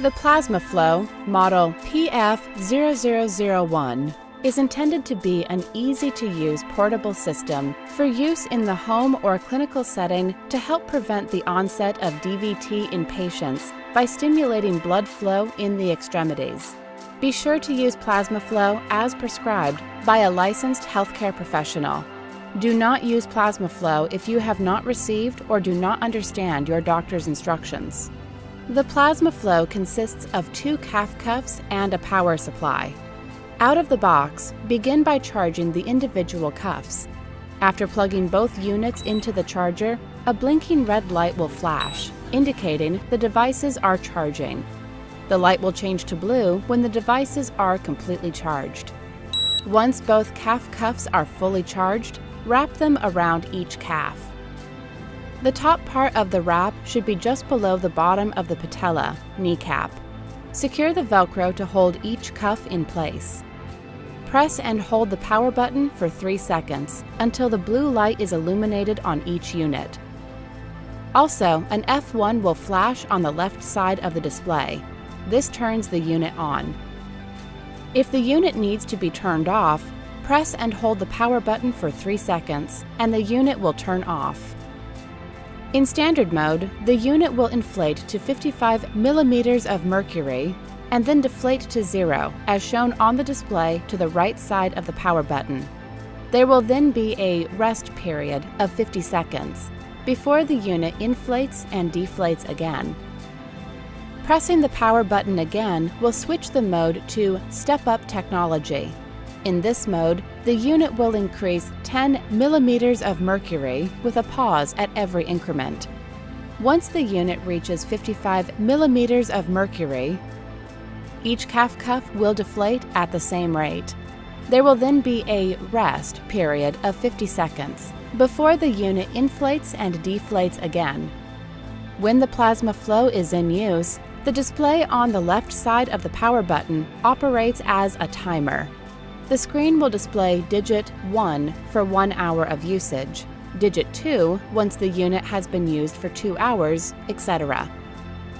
The PlasmaFlow model PF0001 is intended to be an easy-to-use portable system for use in the home or clinical setting to help prevent the onset of DVT in patients by stimulating blood flow in the extremities. Be sure to use PlasmaFlow as prescribed by a licensed healthcare professional. Do not use PlasmaFlow if you have not received or do not understand your doctor's instructions. The PlasmaFlow consists of 2 calf cuffs and a power supply. Out of the box, begin by charging the individual cuffs. After plugging both units into the charger, a blinking red light will flash, indicating the devices are charging. The light will change to blue when the devices are completely charged. Once both calf cuffs are fully charged, wrap them around each calf. The top part of the wrap should be just below the bottom of the patella, kneecap. Secure the Velcro to hold each cuff in place. Press and hold the power button for 3 seconds until the blue light is illuminated on each unit. Also, an F1 will flash on the left side of the display. This turns the unit on. If the unit needs to be turned off, press and hold the power button for 3 seconds and the unit will turn off. In standard mode, the unit will inflate to 55 millimeters of mercury and then deflate to 0, as shown on the display to the right side of the power button. There will then be a rest period of 50 seconds before the unit inflates and deflates again. Pressing the power button again will switch the mode to step-up technology. In this mode, the unit will increase 10 millimeters of mercury with a pause at every increment. Once the unit reaches 55 millimeters of mercury, each calf cuff will deflate at the same rate. There will then be a rest period of 50 seconds before the unit inflates and deflates again. When the PlasmaFlow is in use, the display on the left side of the power button operates as a timer. The screen will display digit 1 for 1 hour of usage, digit 2 once the unit has been used for 2 hours, etc.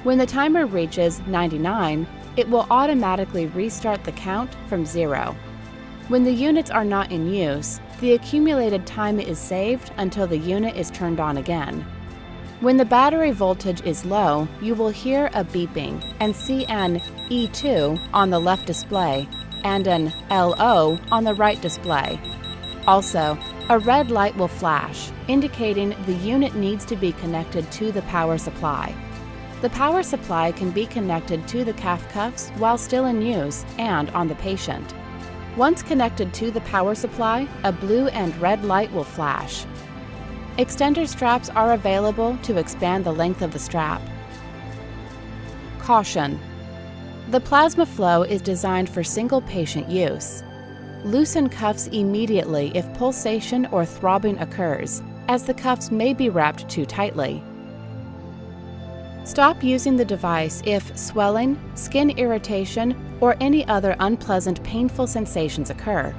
When the timer reaches 99, it will automatically restart the count from 0. When the units are not in use, the accumulated time is saved until the unit is turned on again. When the battery voltage is low, you will hear a beeping and see an E2 on the left display and an LO on the right display. Also, a red light will flash, indicating the unit needs to be connected to the power supply. The power supply can be connected to the calf cuffs while still in use and on the patient. Once connected to the power supply, a blue and red light will flash. Extender straps are available to expand the length of the strap. Caution: the PlasmaFlow is designed for single patient use. Loosen cuffs immediately if pulsation or throbbing occurs, as the cuffs may be wrapped too tightly. Stop using the device if swelling, skin irritation, or any other unpleasant painful sensations occur.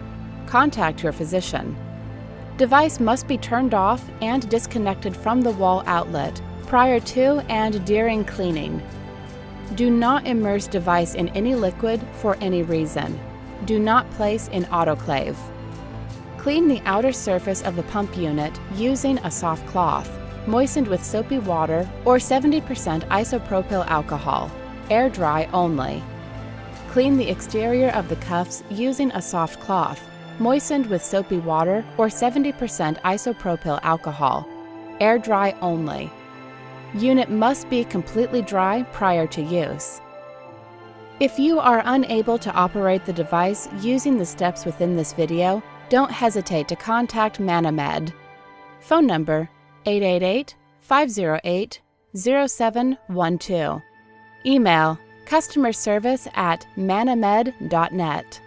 Contact your physician. Device must be turned off and disconnected from the wall outlet prior to and during cleaning. Do not immerse device in any liquid for any reason. Do not place in autoclave. Clean the outer surface of the pump unit using a soft cloth, moistened with soapy water or 70% isopropyl alcohol, air dry only. Clean the exterior of the cuffs using a soft cloth, moistened with soapy water or 70% isopropyl alcohol, air dry only. Unit must be completely dry prior to use. If you are unable to operate the device using the steps within this video, don't hesitate to contact ManaMed. Phone number 888-508-0712. Email customerservice@manamed.net.